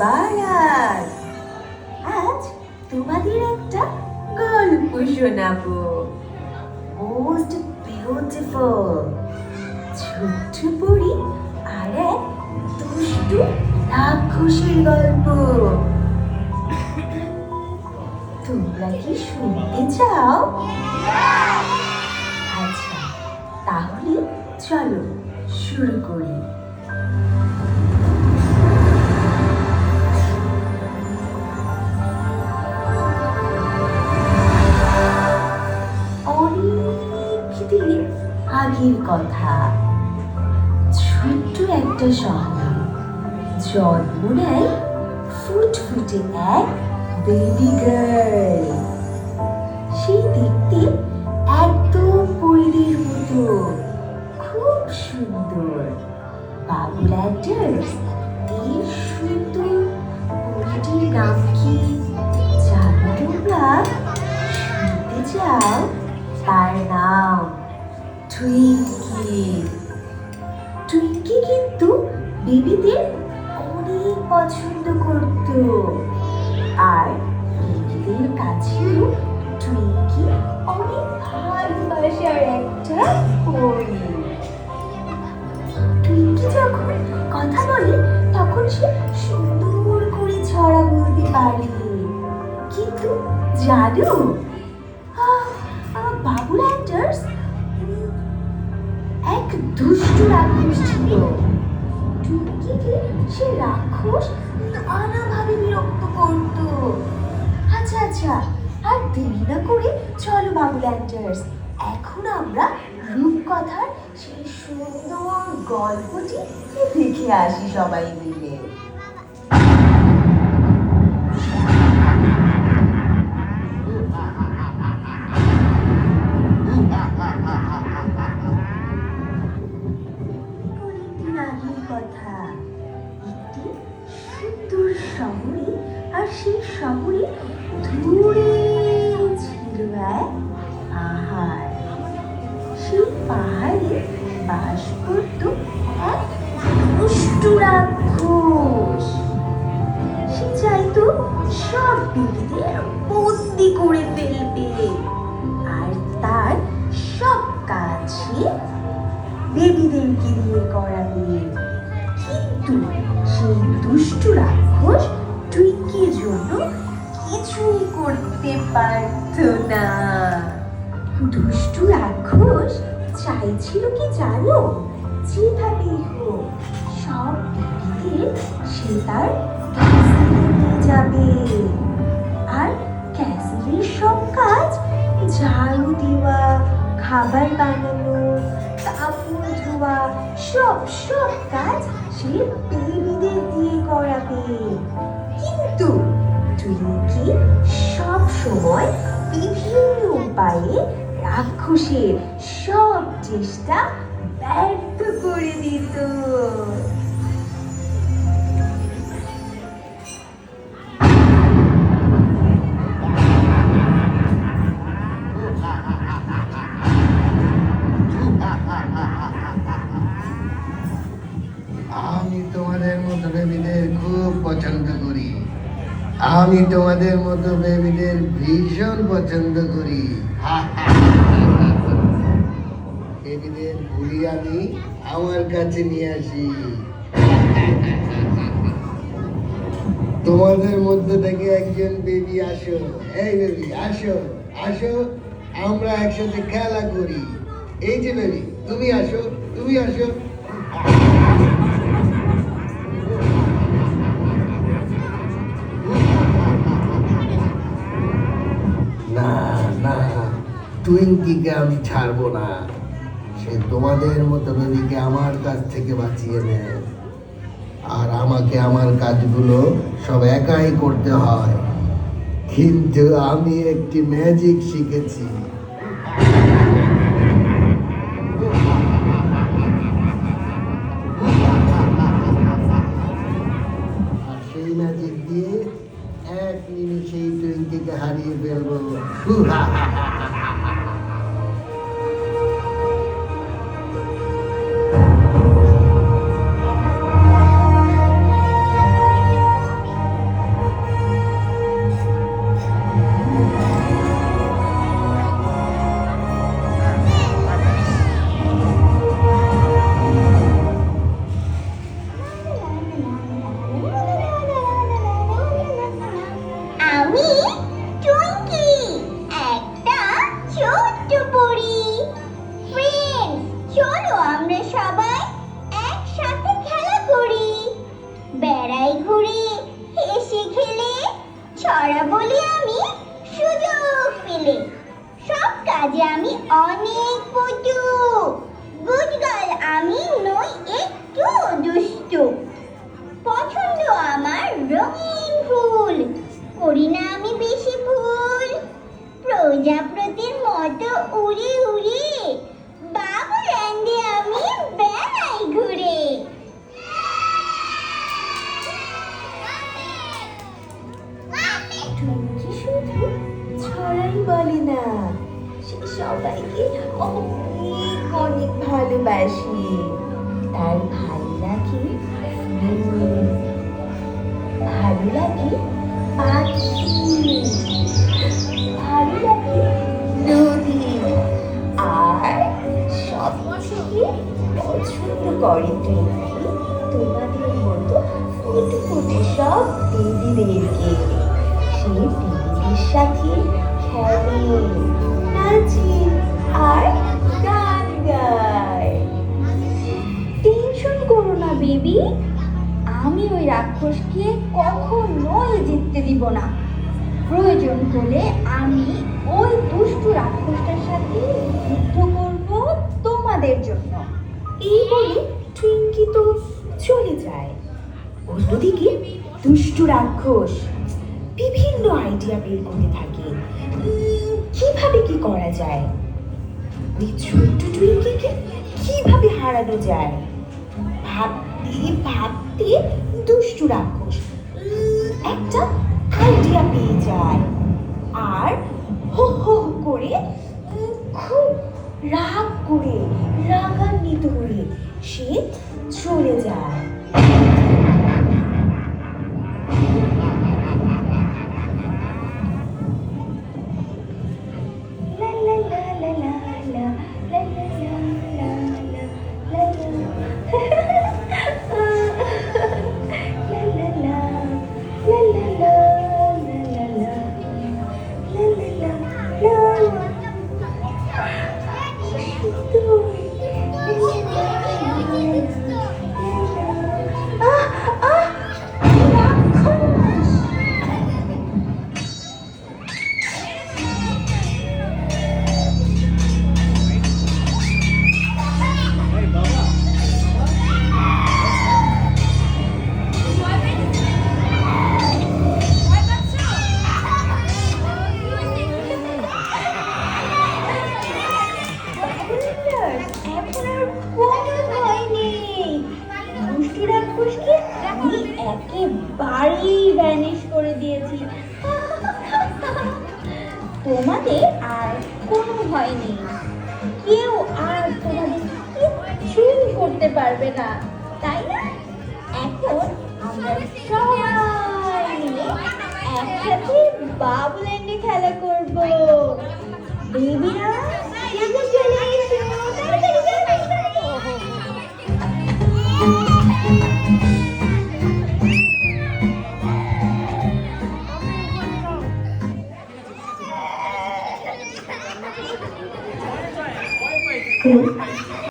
বারাত। আজ তোমাদের একটা গল্প শোনাবো। মোস্ট বিউটিফুল ছোট্ট পরী আর এক দুষ্টু রাক্ষসের গল্প। তোমরা কি শুনতে চাও? আচ্ছা, তাহলে চলো শুরু করি। অনেকদিন আগের কথা, ছোট্ট একটা শহরে জন্ম নেয় ফুটফুটে এক বেবি গার্ল। সেই দেখতে একদম পরীদের মতো, খুব সুন্দর। বাবু ল্যান্ডার্স এই সুন্দর পরীটির নাম কি জানো তোমরা? শুনতে চাও? তার নাম টুইঙ্কি। টুইঙ্কি কিন্তু বেবিদের অনেক পছন্দ করত, আর বেবিদের কাছেও টুইঙ্কি অনেক ভালোবাসার একটা পরী। টুইঙ্কি যখন কথা বলে তখন সে সুন্দর করে ছড়া বলতে পারে। কিন্তু জানো, বাবু ল্যান্ডার্স এক দুষ্টু রাক্ষস ছিল। টুইঙ্কিকে সে রাক্ষস নানাভাবে বিরক্ত করত। আচ্ছা, আর দেরি না করে চলো বাবু ল্যান্ডার্স, এখন আমরা রূপকথার সেই সুন্দর গল্পটি দেখে আসি সবাই মিলে। কথা, একটি সুন্দর শহরে, আর সেই শহরে দূরে ছিল এক পাহাড়। সেই পাহাড়ে বাস করত এক দুষ্টু রাক্ষস। সে চাইতো সব বেবিদের বন্দি করে ফেলবে, আর তার সব কাজ সে বেবিদেরকে দিয়ে করাবে। কিন্তু সেই দুষ্টু রাক্ষস টুইঙ্কির জন্য কিছুই করতে পারত না। দুষ্টু রাক্ষস চাইছিল কি জানো, যেভাবেই হোক সব বেবিদের সে তার ক্যাসেলে নিয়ে যাবে, আর ক্যাসেলের সব কাজ, ঝাড়ু দেওয়া, খাবার বানানো, কাপড় ধোয়া, সব কাজ সে বেবিদের দিয়ে করাবে। কিন্তু টুইঙ্কি সব সময় বিভিন্ন উপায়ে রাক্ষসের সব চেষ্টা ব্যর্থ করে দিত। আমি তোমাদের মতো বেবিদের খুব পছন্দ করি। আমি তোমাদের মতো বেবিদের ভীষণ পছন্দ করি। বেবিদের ঘুরি আমি আমার কাছে নিয়ে আসি। তোমাদের মধ্যে থেকে একজন বেবি আসো। এই বেবি আসো, আসো, আমরা একসাথে খেলা করি। এই যে বেবি, তুমি আসো, তুমি আসো। না না, টুইঙ্কিকে আমি ছাড়বো না। সে তোমাদের মতো বেবিকে আমার কাছ থেকে বাঁচিয়ে নেয়, আর আমাকে আমার কাজগুলো সব একাই করতে হয়। কিন্তু আমি একটি ম্যাজিক শিখেছি। আর সেই ম্যাজিক দিয়ে এক নিমিষেই টুইঙ্কিকে হারিয়ে ফেলবো। ছড়া বলি আমি সুযোগ পেলে, সব কাজে আমি অনেক পটু। গুড গার্ল আমি নই, একটু দুষ্টু। পছন্দ আমার রঙিন ফুল, করি না আমি বেশি ভুল। প্রজাপতির মতো উড়ে উড়ে বাবুল্যান্ডে আমি বেড়াই ঘুরে। টুইঙ্কি শুধু ছড়াই বলে না, সে সবাইকে অনেক অনেক ভালোবাসে। তার ভালো লাগে ফুল, ভালো লাগে পাখি, ভালো লাগে নদী, আর সব থেকে পছন্দ করে টুইঙ্কি তোমাদের মতো ফুটফুটে সব দিদিদেরকে। সে দিদিদের সাথে খেলে, নাচে আর গান গায়। টেনশন করো না বেবি, আমি ওই রাক্ষসকে কখনোই জিততে দিব না। প্রয়োজন হলে আমি ওই দুষ্টু রাক্ষসটার সাথে যুদ্ধ করব তোমাদের জন্য। এই বলে টুইঙ্কি তো চলে যায়। অন্যদিকে দুষ্টু রাক্ষস বিভিন্ন আইডিয়া বের করতে থাকে, কিভাবে কি করা যায়, ওই ছোট্ট টুইঙ্কিকে কিভাবে হারানো যায়। ভাবতে ভাবতে দুষ্টু রাক্ষস একটা আইডিয়া পেয়ে যায়, আর হো হো করে খুব রাগ করে রাগান্বিত হয়ে সে চলে যায়। একেবারেই ভ্যানিশ করে দিয়েছি। তোমাদের আর কোনো ভয় নেই, কেউ আর তোমাদের কিছুই করতে পারবে না, তাই না? এখন আমরা সবাই মিলে একসাথে বাবুল্যান্ডে খেলা করব। বেবিরা জেগে চলে এসো, তাড়াতাড়ি তাড়াতাড়ি।